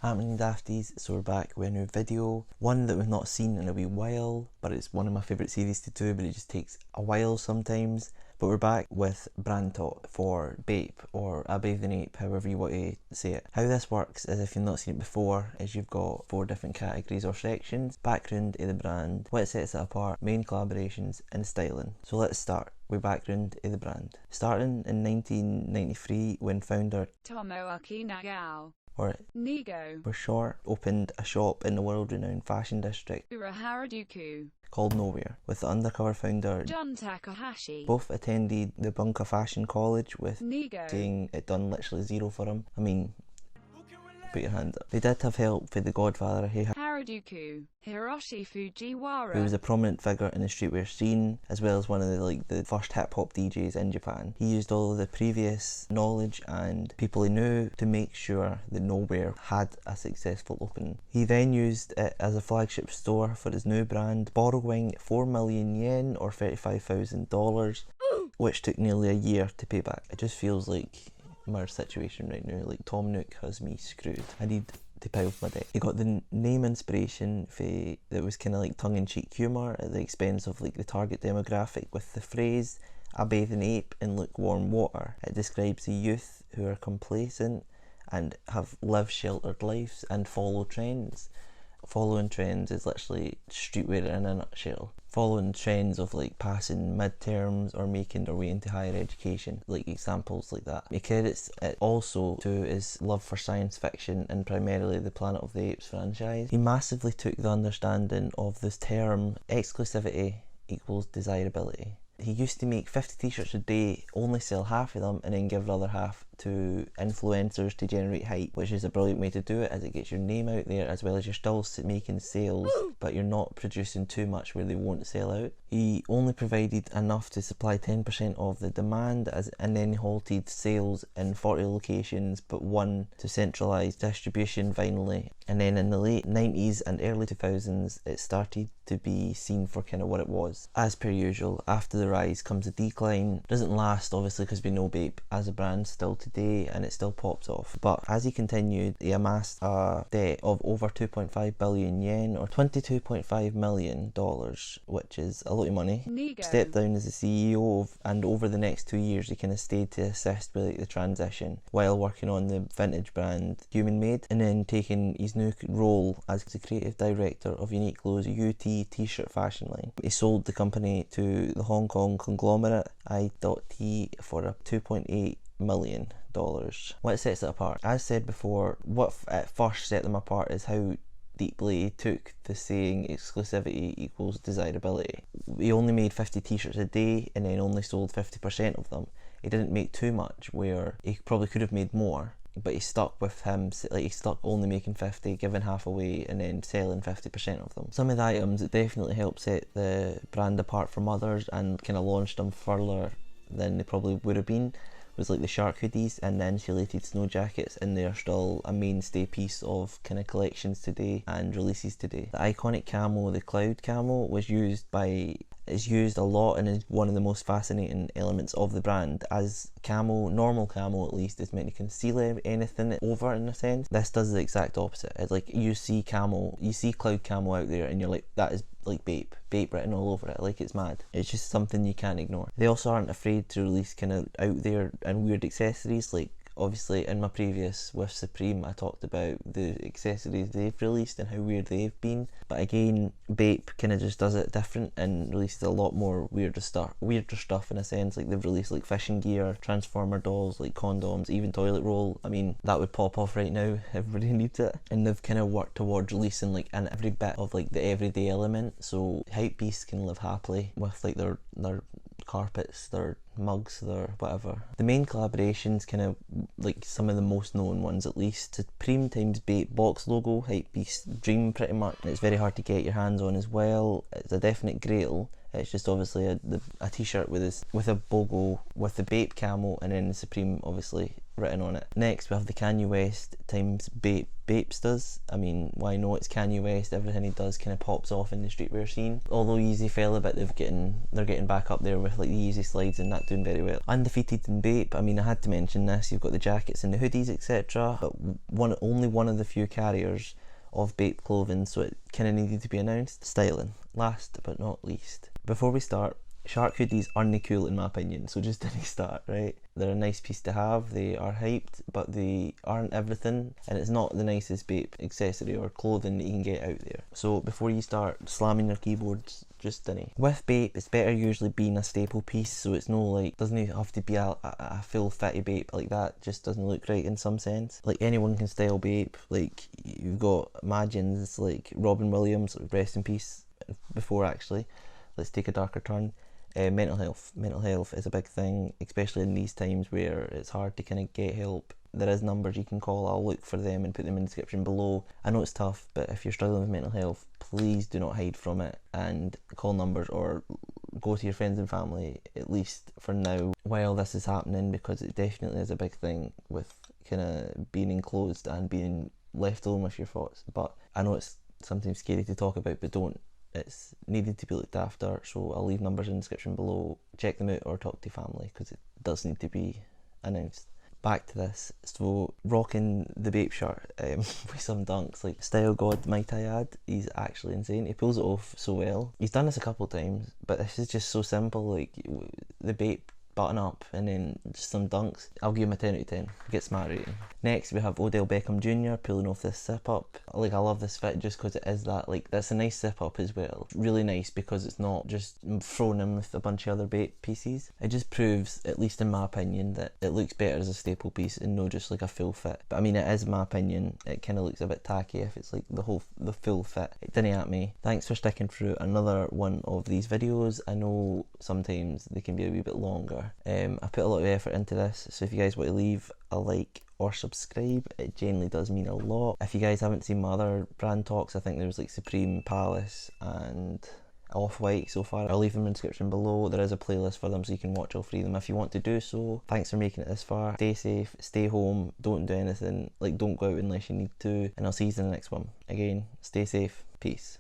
Happening Dafties, so we're back with a new video, one that we've not seen in a wee while, but it's one of my favourite series to do, but it just takes a while sometimes. But we're back with brand talk for Bape, or A Bathe in Ape, however you want to say it. How this works is, if you've not seen it before, is you've got 4 different categories or sections: background of the brand, what sets it apart, main collaborations, and styling. So let's start with background of the brand. Starting in 1993 when founder Tomoaki Nagao, or Nigo, for short, opened a shop in the world-renowned fashion district Uraharajuku, called Nowhere, with the undercover founder Jun Takahashi. both attended the Bunka Fashion College, with Nigo saying it done literally zero for him. I mean, put your hand up. They did have help for the godfather Harajuku, Hiroshi Fujiwara, who was a prominent figure in the streetwear scene, as well as one of the first hip-hop DJs in Japan. He used all of the previous knowledge and people he knew to make sure that Nowhere had a successful opening. He then used it as a flagship store for his new brand, borrowing 4 million yen or $35,000, which took nearly a year to pay back. It just feels like my situation right now, like Tom Nook has me screwed. I need to pay off my debt. He got the name inspiration that was kind of like tongue-in-cheek humour at the expense of like the target demographic, with the phrase "A bathe in ape in lukewarm water." It describes the youth who are complacent and have lived sheltered lives and follow trends. Following trends is literally streetwear in a nutshell. Following trends of like passing midterms or making their way into higher education, like examples like that. He credits it also to his love for science fiction and primarily the Planet of the Apes franchise. He massively took the understanding of this term exclusivity equals desirability. He used to make 50 t-shirts a day, only sell half of them, and then give the other half to influencers to generate hype, which is a brilliant way to do it, as it gets your name out there, as well as you're still making sales, but you're not producing too much where they won't sell out. He only provided enough to supply 10% of the demand, and then halted sales in 40 locations, but one to centralised distribution finally. And then in the late 90s and early 2000s, it started to be seen for kind of what it was. As per usual, after the rise comes a decline. It doesn't last, obviously, because we know Bape as a brand still today, and it still pops off. But as he continued, he amassed a debt of over 2.5 billion yen or $22.5 million, which is a lot of money. Nigo Stepped down as the CEO and over the next 2 years he kind of stayed to assist with like the transition while working on the vintage brand Human Made, and then taking his new role as the creative director of Uniqlo's UT t-shirt fashion line. He sold the company to the Hong Kong conglomerate I.T for a $2.8 million. What sets it apart? As said before, what at first set them apart is how deeply he took the saying exclusivity equals desirability. He only made 50 t-shirts a day and then only sold 50% of them. He didn't make too much, where he probably could have made more, but he stuck with him, like he stuck only making 50, giving half away, and then selling 50% of them. Some of the items that definitely helped set the brand apart from others and kind of launched them further than they probably would have been was like the shark hoodies and the insulated snow jackets, and they're still a mainstay piece of kind of collections today and releases today. The iconic camo, the cloud camo, is used a lot and is one of the most fascinating elements of the brand, as camo, normal camo at least, is meant to conceal anything over in a sense. This does the exact opposite. It's like you see cloud camo out there and you're like, that is like Bape written all over it, like it's mad. It's just something you can't ignore. They also aren't afraid to release kind of out there and weird accessories. Like obviously in my previous with Supreme I talked about the accessories they've released and how weird they've been, but again Bape kind of just does it different and releases a lot more weirder stuff in a sense. Like they've released like fishing gear, transformer dolls, like condoms, even toilet roll. I mean, that would pop off right now, everybody needs it. And they've kind of worked towards releasing like in every bit of like the everyday element, so hype beasts can live happily with like their carpets, their mugs, their whatever. The main collaborations, kind of like some of the most known ones at least: Supreme times Bape box logo, hype beast dream pretty much. It's very hard to get your hands on as well. It's a definite grail. It's just obviously a t-shirt with a BOGO with the Bape camo, and then the Supreme obviously written on it. Next we have the Kanye West times Bape. Bapes does. I mean, why not? It's Kanye West. Everything he does kind of pops off in the streetwear scene. Although Yeezy fell a bit, they're getting back up there with like the Yeezy slides and that doing very well. Undefeated in Bape. I mean, I had to mention this. You've got the jackets and the hoodies, etc. But only one of the few carriers of Bape clothing, so it kind of needed to be announced. Styling. Last but not least. Before we start, shark hoodies aren't cool in my opinion, so just didn't start, right? They're a nice piece to have, they are hyped, but they aren't everything, and it's not the nicest Bape accessory or clothing that you can get out there. So before you start slamming your keyboards, just didn't. With Bape, it's better usually being a staple piece, so it's no like, doesn't have to be a full fitty Bape like that, just doesn't look right in some sense. Like anyone can style Bape, like you've got Imagines, like Robin Williams, rest in peace, before actually. Let's take a darker turn. Mental health is a big thing, especially in these times where it's hard to kind of get help. There is numbers you can call. I'll look for them and put them in the description below. I know it's tough, but if you're struggling with mental health, please do not hide from it and call numbers or go to your friends and family, at least for now, while this is happening, because it definitely is a big thing with kind of being enclosed and being left alone with your thoughts. But I know it's sometimes scary to talk about, but don't. It's needed to be looked after, so I'll leave numbers in the description below. Check them out or talk to family, because it does need to be announced. Back to this, so rocking the Bape shirt with some dunks, like Style God might I add. He's actually insane, he pulls it off so well. He's done this a couple of times, but this is just so simple, like the Bape button up and then just some dunks. I'll give him a 10 out of 10, get smart rating. Next we have Odell Beckham Jr. pulling off this zip up. Like, I love this fit just because it is that, like, that's a nice zip up as well. Really nice because it's not just thrown in with a bunch of other Bape pieces. It just proves, at least in my opinion, that it looks better as a staple piece and not just like a full fit. But I mean, it is my opinion, it kind of looks a bit tacky if it's like the full fit. It didn't at me. Thanks for sticking through another one of these videos. I know sometimes they can be a wee bit longer. I put a lot of effort into this, so if you guys want to leave a like or subscribe, it genuinely does mean a lot. If you guys haven't seen my other brand talks, I think there was like Supreme, Palace and Off-White so far. I'll leave them in the description below. There is a playlist for them, so you can watch all three of them if you want to do so. Thanks for making it this far. Stay safe, stay home, don't do anything, like don't go out unless you need to, and I'll see you in the next one. Again, stay safe, peace.